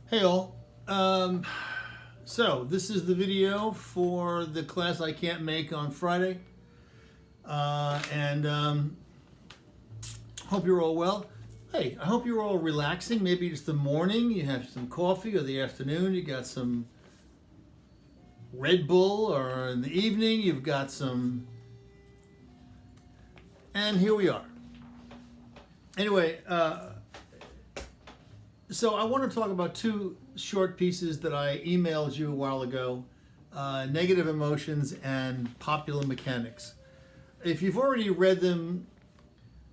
Hey all. So this is the video for the class I can't make on Friday, and hope you're all well. Hey, I hope you're all relaxing. Maybe it's the morning, you have some coffee, or the afternoon, you got some Red Bull, or in the evening, you've got some. And here we are. Anyway, so I want to talk about two short pieces that I emailed you a while ago, Negative Emotions and Popular Mechanics. If you've already read them,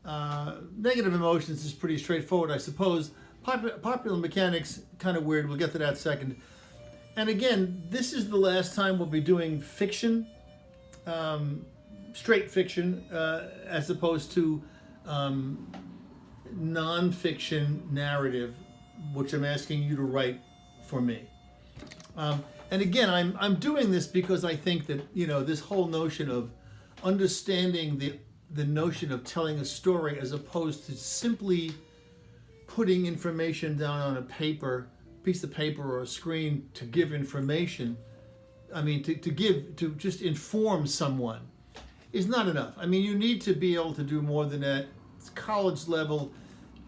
Negative Emotions is pretty straightforward, I suppose. Popular Mechanics, kind of weird. We'll get to that second. And again, this is the last time we'll be doing fiction, straight fiction, as opposed to nonfiction narrative, which I'm asking you to write for me. And again, I'm doing this because I think that, this whole notion of understanding the notion of telling a story as opposed to simply putting information down on a piece of paper or a screen to give information, to just inform someone is not enough. You need to be able to do more than that. It's college level.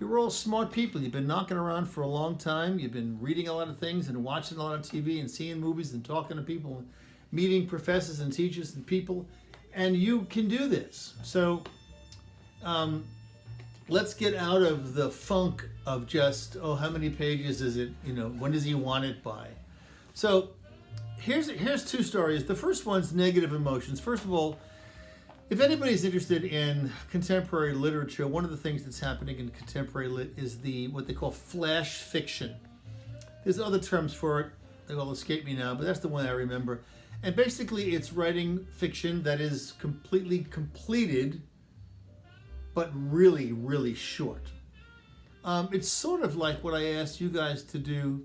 You're all smart people. You've been knocking around for a long time. You've been reading a lot of things and watching a lot of TV and seeing movies and talking to people and meeting professors and teachers and people. And you can do this. So let's get out of the funk of just, how many pages is it? When does he want it by? So here's two stories. The first one's Negative Emotions. First of all, if anybody's interested in contemporary literature, one of the things that's happening in contemporary lit is what they call flash fiction. There's other terms for it. They all escape me now, but that's the one I remember. And basically, it's writing fiction that is completely completed, but really, really short. It's sort of like what I asked you guys to do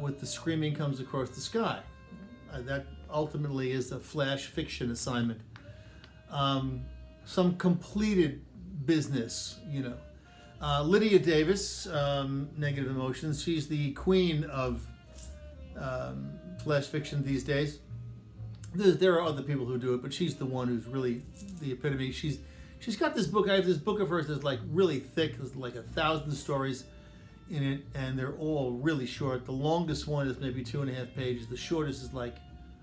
with The Screaming Comes Across the Sky. That ultimately is a flash fiction assignment. Some completed business, Lydia Davis, Negative Emotions, she's the queen of flash fiction these days. There are other people who do it, but she's the one who's really the epitome. She's got this book. I have this book of hers that's like really thick. There's like 1,000 stories in it, and they're all really short. The longest one is maybe 2.5 pages. The shortest is like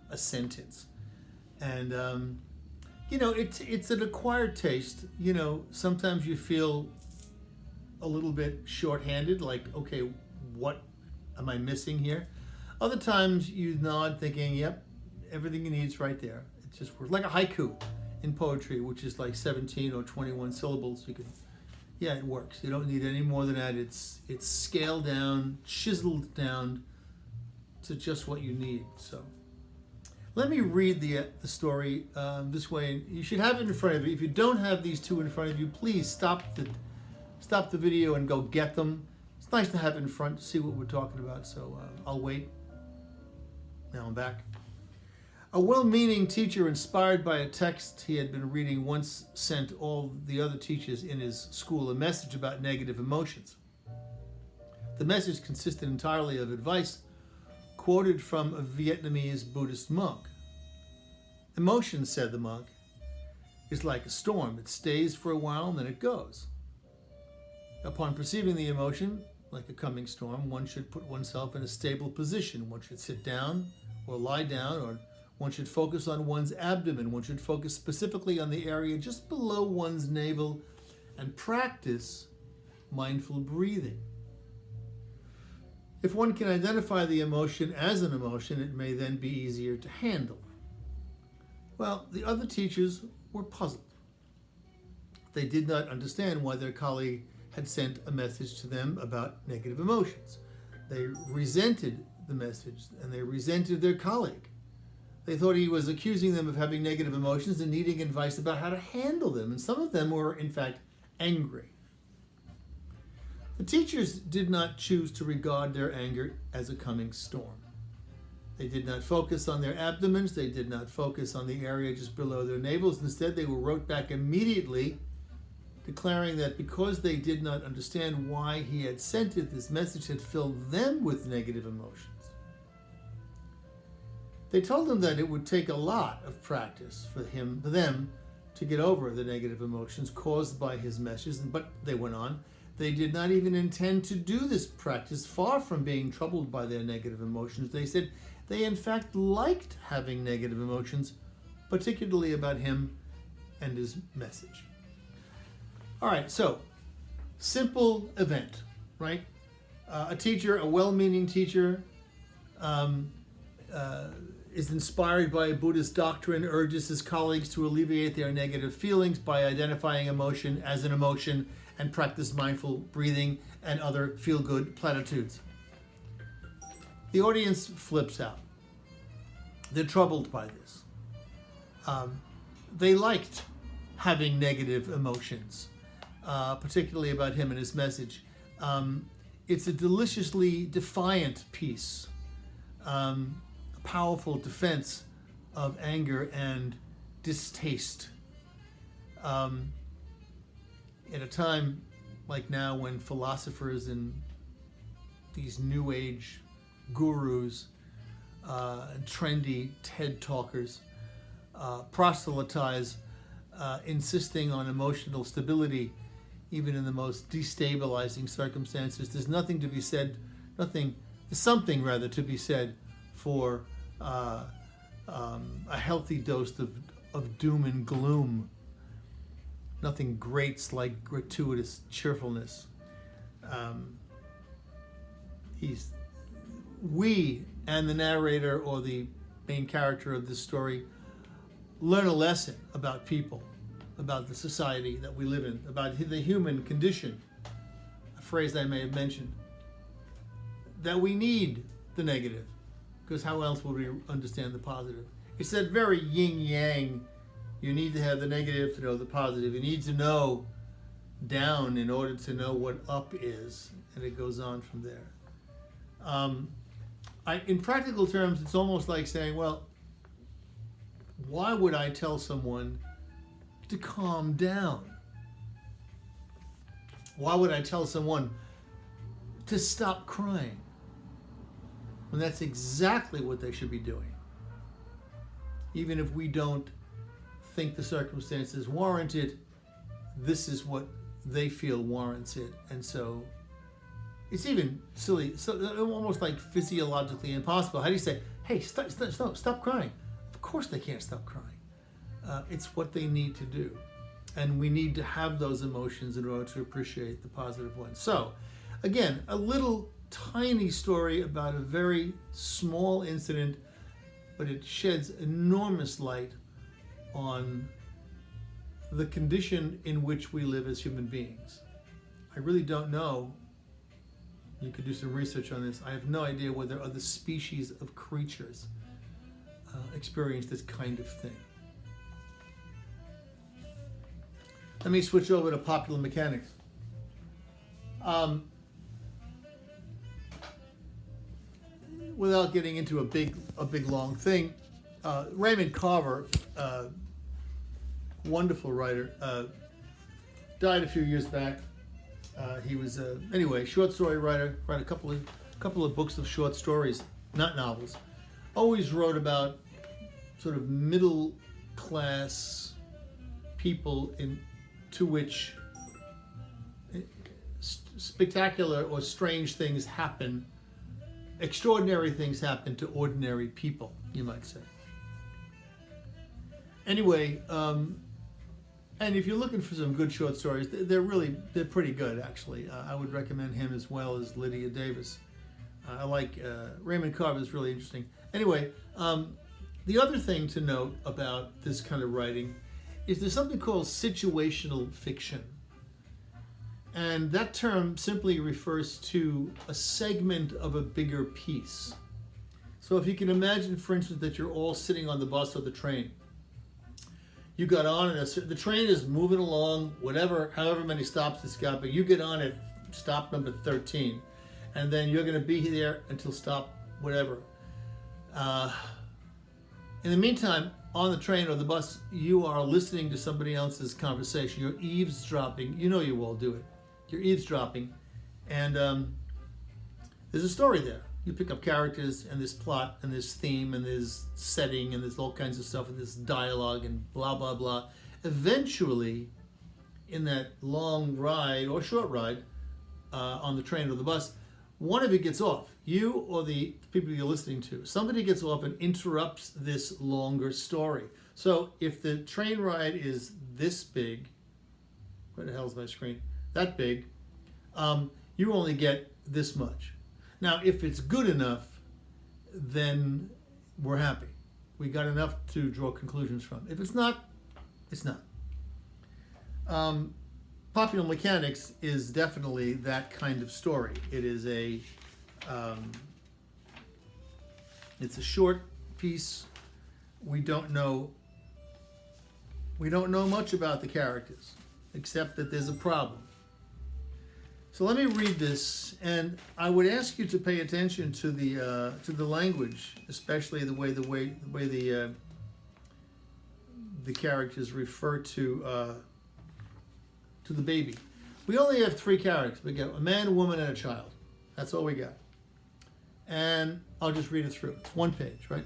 a sentence. And it's an acquired taste. Sometimes you feel a little bit shorthanded, like, okay, what am I missing here? Other times you nod thinking, yep, everything you need is right there. It's just like a haiku in poetry, which is like 17 or 21 syllables. It works. You don't need any more than that. It's scaled down, chiseled down to just what you need. So let me read the story this way. You should have it in front of you. If you don't have these two in front of you, please stop the video and go get them. It's nice to have it in front to see what we're talking about. So I'll wait. Now I'm back. A well-meaning teacher, inspired by a text he had been reading, once sent all the other teachers in his school a message about negative emotions. The message consisted entirely of advice quoted from a Vietnamese Buddhist monk. Emotion, said the monk, is like a storm. It stays for a while and then it goes. Upon perceiving the emotion, like a coming storm, one should put oneself in a stable position. One should sit down or lie down, or one should focus on one's abdomen. One should focus specifically on the area just below one's navel and practice mindful breathing. If one can identify the emotion as an emotion, it may then be easier to handle. Well, the other teachers were puzzled. They did not understand why their colleague had sent a message to them about negative emotions. They resented the message, and they resented their colleague. They thought he was accusing them of having negative emotions and needing advice about how to handle them, and some of them were, in fact, angry. The teachers did not choose to regard their anger as a coming storm. They did not focus on their abdomens. They did not focus on the area just below their navels. Instead, they wrote back immediately declaring that because they did not understand why he had sent it, this message had filled them with negative emotions. They told him that it would take a lot of practice for them to get over the negative emotions caused by his message, but they went on. They did not even intend to do this practice, far from being troubled by their negative emotions. They said they in fact liked having negative emotions, particularly about him and his message. All right, so simple event, right? A teacher, a well-meaning teacher, is inspired by a Buddhist doctrine, urges his colleagues to alleviate their negative feelings by identifying emotion as an emotion and practice mindful breathing and other feel-good platitudes. The audience flips out. They're troubled by this. They liked having negative emotions, particularly about him and his message. It's a deliciously defiant piece. Powerful defense of anger and distaste. At a time like now when philosophers and these new age gurus and trendy TED talkers proselytize, insisting on emotional stability even in the most destabilizing circumstances, there's something to be said for a healthy dose of doom and gloom. Nothing grates like gratuitous cheerfulness. We and the narrator or the main character of this story learn a lesson about people, about the society that we live in, about the human condition, a phrase I may have mentioned, that we need the negative, because how else would we understand the positive? It's that very yin-yang. You need to have the negative to know the positive. You need to know down in order to know what up is, and it goes on from there. In practical terms, it's almost like saying, well, why would I tell someone to calm down? Why would I tell someone to stop crying when that's exactly what they should be doing? Even if we don't think the circumstances warrant it, this is what they feel warrants it. And so it's even silly, so almost like physiologically impossible. How do you say, hey, stop crying? Of course they can't stop crying. It's what they need to do. And we need to have those emotions in order to appreciate the positive ones. So, again, a little tiny story about a very small incident, but it sheds enormous light on the condition in which we live as human beings. I really don't know. You could do some research on this. I have no idea whether other species of creatures experience this kind of thing. Let me switch over to popular mechanics. Without getting into a big long thing, Raymond Carver, wonderful writer, died a few years back. He was short story writer. Wrote a couple of books of short stories, not novels. Always wrote about sort of middle class people to which spectacular or strange things happen. Extraordinary things happen to ordinary people, you might say. Anyway, and if you're looking for some good short stories, they're pretty good, actually. I would recommend him as well as Lydia Davis. I like Raymond Carver is really interesting. Anyway, the other thing to note about this kind of writing is there's something called situational fiction. And that term simply refers to a segment of a bigger piece. So if you can imagine, for instance, that you're all sitting on the bus or the train. You got on, and the train is moving along, however many stops it's got, but you get on at stop number 13. And then you're going to be there until stop whatever. In the meantime, on the train or the bus, you are listening to somebody else's conversation. You're eavesdropping. You know you all do it. You're eavesdropping. And there's a story there. You pick up characters and this plot and this theme and this setting and there's all kinds of stuff and this dialogue and blah, blah, blah. Eventually, in that long ride or short ride on the train or the bus, one of you gets off. You or the people you're listening to. Somebody gets off and interrupts this longer story. So if the train ride is this big, where the hell's my screen? That big, you only get this much. Now, if it's good enough, then we're happy. We got enough to draw conclusions from. If it's not, it's not. Popular Mechanics is definitely that kind of story. It is it's a short piece. We don't know much about the characters, except that there's a problem. So let me read this, and I would ask you to pay attention to the language, especially the way the characters refer to the baby. We only have 3 characters. We got a man, a woman, and a child. That's all we got. And I'll just read it through. It's 1 page, right?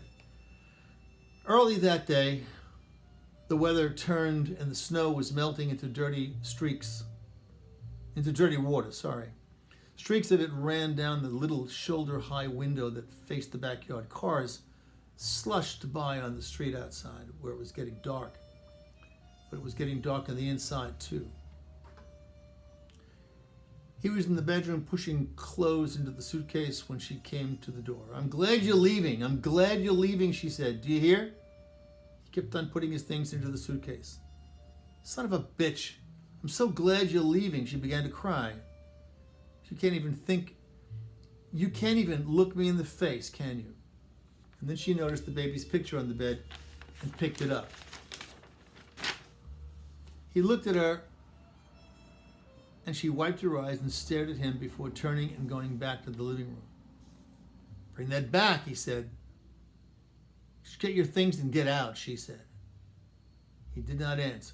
Early that day, the weather turned and the snow was melting into dirty water. Streaks of it ran down the little shoulder-high window that faced the backyard. Cars slushed by on the street outside where it was getting dark. But it was getting dark on the inside, too. He was in the bedroom pushing clothes into the suitcase when she came to the door. "I'm glad you're leaving. I'm glad you're leaving," she said. "Do you hear?" He kept on putting his things into the suitcase. "Son of a bitch. I'm so glad you're leaving." She began to cry. You can't even look me in the face, can you? And then she noticed the baby's picture on the bed and picked it up. He looked at her, and she wiped her eyes and stared at him before turning and going back to the living room. "Bring that back," he said. "Just get your things and get out," she said. He did not answer.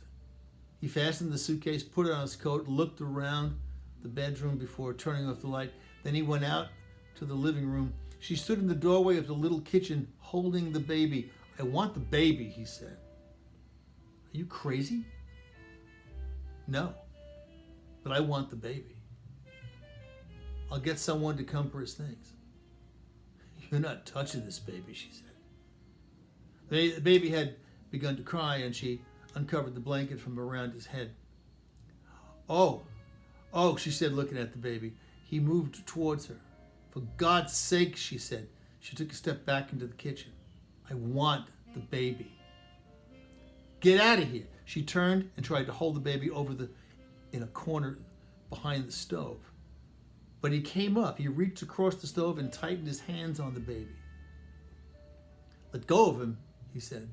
He fastened the suitcase, put it on his coat, looked around the bedroom before turning off the light. Then he went out to the living room. She stood in the doorway of the little kitchen holding the baby. "I want the baby," he said. "Are you crazy?" "No, but I want the baby. I'll get someone to come for his things." "You're not touching this baby," she said. The baby had begun to cry, and she uncovered the blanket from around his head. Oh, she said, looking at the baby. He moved towards her. "For God's sake," she said. She took a step back into the kitchen. "I want the baby." "Get out of here." She turned and tried to hold the baby in a corner behind the stove. But he came up. He reached across the stove and tightened his hands on the baby. "Let go of him," he said.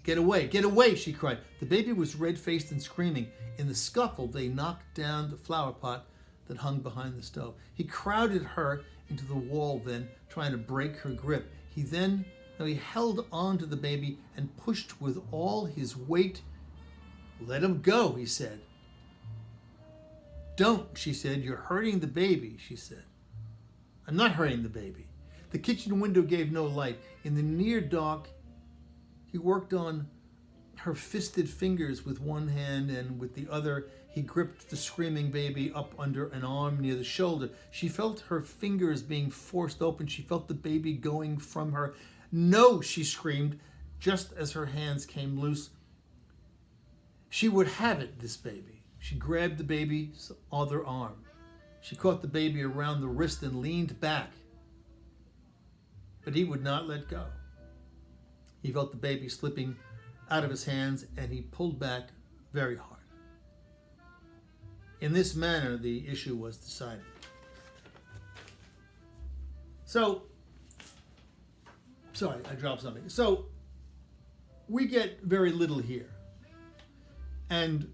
Get away," she cried. The baby was red-faced and screaming. In the scuffle, they knocked down the flower pot that hung behind the stove. He crowded her into the wall then, trying to break her grip. He held on to the baby and pushed with all his weight. "Let him go," he said. "Don't," she said. "You're hurting the baby," she said. "I'm not hurting the baby." The kitchen window gave no light. In the near dark, he worked on her fisted fingers with one hand, and with the other he gripped the screaming baby up under an arm near the shoulder. She felt her fingers being forced open. She felt the baby going from her. "No," she screamed, just as her hands came loose. She would have it, this baby. She grabbed the baby's other arm. She caught the baby around the wrist and leaned back. But he would not let go. He felt the baby slipping out of his hands, and he pulled back very hard. In this manner, the issue was decided. Sorry, I dropped something. So, we get very little here. And,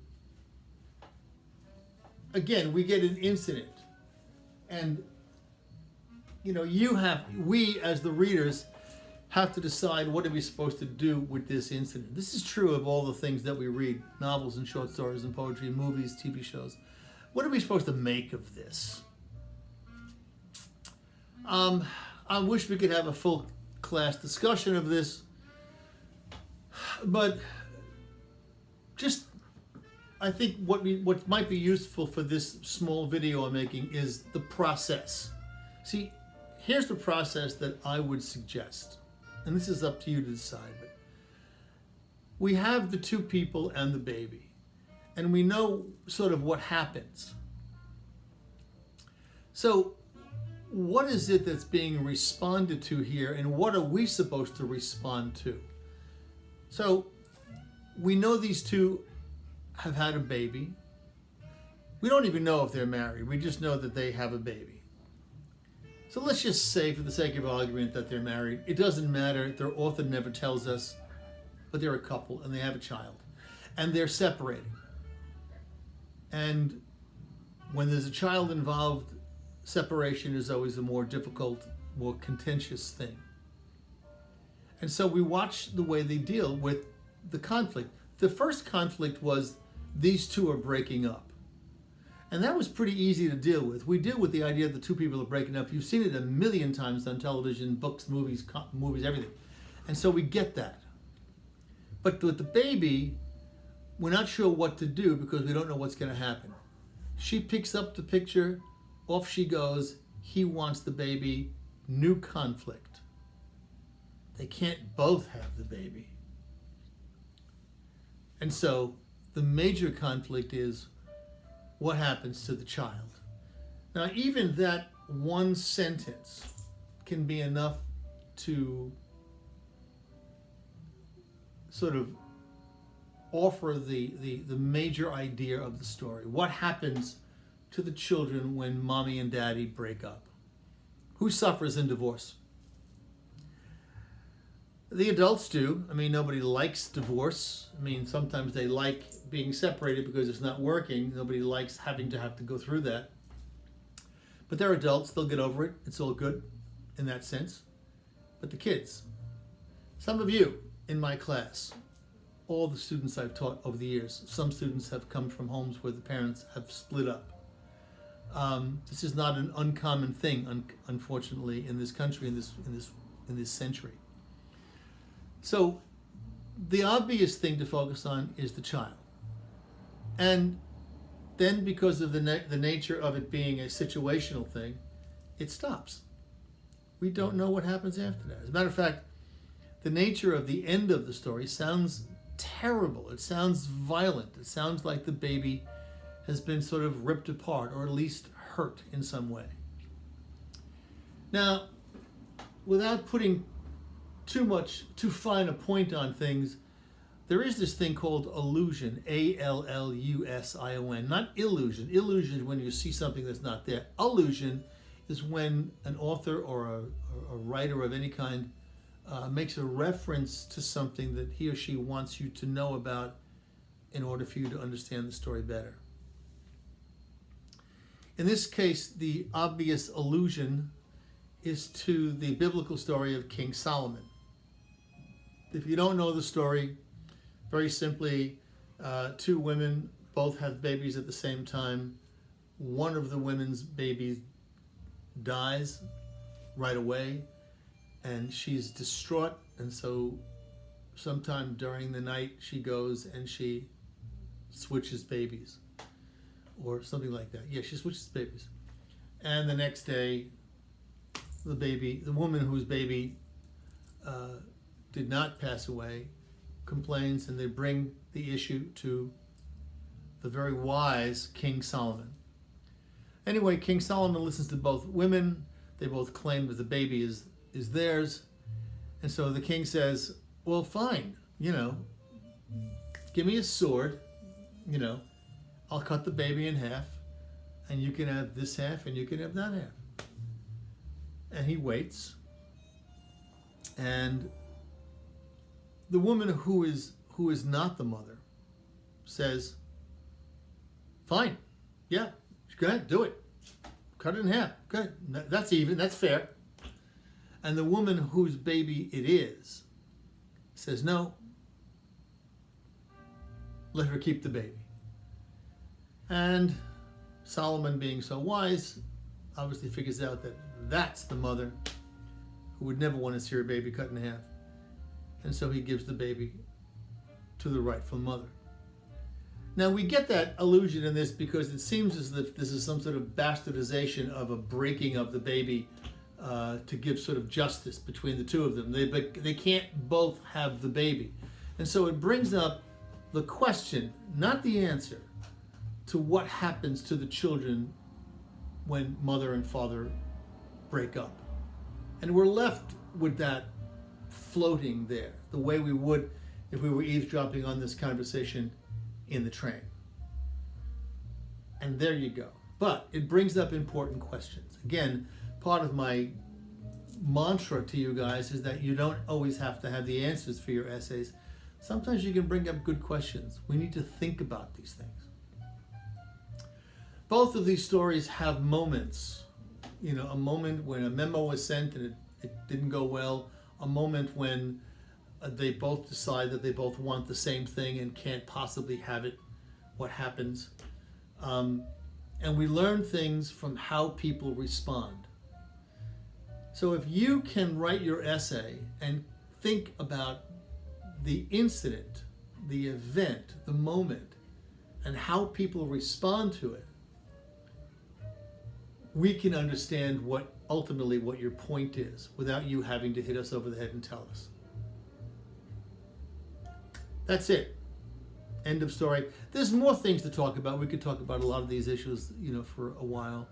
again, we get an incident. And, we as the readers have to decide what are we supposed to do with this incident. This is true of all the things that we read, novels and short stories and poetry, movies, TV shows. What are we supposed to make of this? I wish we could have a full class discussion of this, but just I think what might be useful for this small video I'm making is the process. See, here's the process that I would suggest, and this is up to you to decide. But we have the two people and the baby, and we know sort of what happens. So what is it that's being responded to here, and what are we supposed to respond to? So we know these two have had a baby. We don't even know if they're married. We just know that they have a baby. So let's just say, for the sake of argument, that they're married. It doesn't matter. Their author never tells us, but they're a couple and they have a child. And they're separating. And when there's a child involved, separation is always a more difficult, more contentious thing. And so we watch the way they deal with the conflict. The first conflict was these two are breaking up. And that was pretty easy to deal with. We deal with the idea that the two people are breaking up. You've seen it a million times on television, books, movies, everything. And so we get that. But with the baby, we're not sure what to do because we don't know what's going to happen. She picks up the picture, off she goes. He wants the baby, new conflict. They can't both have the baby. And so the major conflict is what happens to the child. Now, even that one sentence can be enough to sort of offer the major idea of the story. What happens to the children when mommy and daddy break up? Who suffers in divorce? The adults do. I mean, nobody likes divorce. I mean, sometimes they like being separated because it's not working. Nobody likes having to go through that. But they're adults. They'll get over it. It's all good in that sense. But the kids, some of you in my class, all the students I've taught over the years, some students have come from homes where the parents have split up. This is not an uncommon thing, unfortunately, in this country, in this century. So the obvious thing to focus on is the child. And then because of the nature of it being a situational thing, it stops. We don't know what happens after that. As a matter of fact, the nature of the end of the story sounds terrible. It sounds violent. It sounds like the baby has been sort of ripped apart or at least hurt in some way. Now, without putting too fine a point on things, there is this thing called allusion, A-L-L-U-S-I-O-N, not illusion. Illusion is when you see something that's not there. Allusion is when an author or a writer of any kind makes a reference to something that he or she wants you to know about in order for you to understand the story better. In this case, the obvious allusion is to the biblical story of King Solomon. If you don't know the story, very simply, two women both have babies at the same time. One of the women's babies dies right away, and she's distraught, and so sometime during the night she goes and she switches babies, or something like that. Yeah, she switches babies. And the next day, the woman whose baby did not pass away, complains, and they bring the issue to the very wise King Solomon. Anyway, King Solomon listens to both women. They both claim that the baby is theirs. And so the king says, well, fine, give me a sword, I'll cut the baby in half, and you can have this half, and you can have that half. And he waits, and the woman who is not the mother says, fine, yeah, go ahead, do it. Cut it in half. Good. That's even, that's fair. And the woman whose baby it is says, no, let her keep the baby. And Solomon, being so wise, obviously figures out that that's the mother who would never want to see her baby cut in half. And so he gives the baby to the rightful mother. Now we get that allusion in this because it seems as if this is some sort of bastardization of a breaking of the baby to give sort of justice between the two of them. They can't both have the baby. And so it brings up the question, not the answer, to what happens to the children when mother and father break up. And we're left with that floating there, the way we would if we were eavesdropping on this conversation in the train. And there you go. But it brings up important questions. Again, part of my mantra to you guys is that you don't always have to have the answers for your essays. Sometimes you can bring up good questions. We need to think about these things. Both of these stories have moments. You know, a moment when a memo was sent and it didn't go well. A moment when they both decide that they both want the same thing and can't possibly have it. What happens? And we learn things from how people respond. So if you can write your essay and think about the incident, the event, the moment, and how people respond to it, we can understand ultimately what your point is without you having to hit us over the head and tell us. That's it. End of story. There's more things to talk about. We could talk about a lot of these issues, for a while.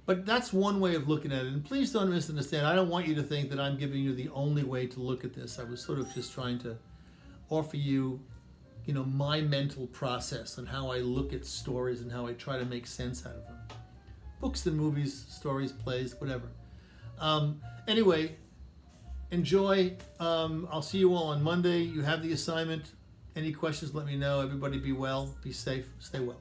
But that's one way of looking at it. And please don't misunderstand. I don't want you to think that I'm giving you the only way to look at this. I was sort of just trying to offer you, my mental process and how I look at stories and how I try to make sense out of them. Books and movies, stories, plays, whatever. Anyway, enjoy. I'll see you all on Monday. You have the assignment. Any questions, let me know. Everybody be well, be safe, stay well.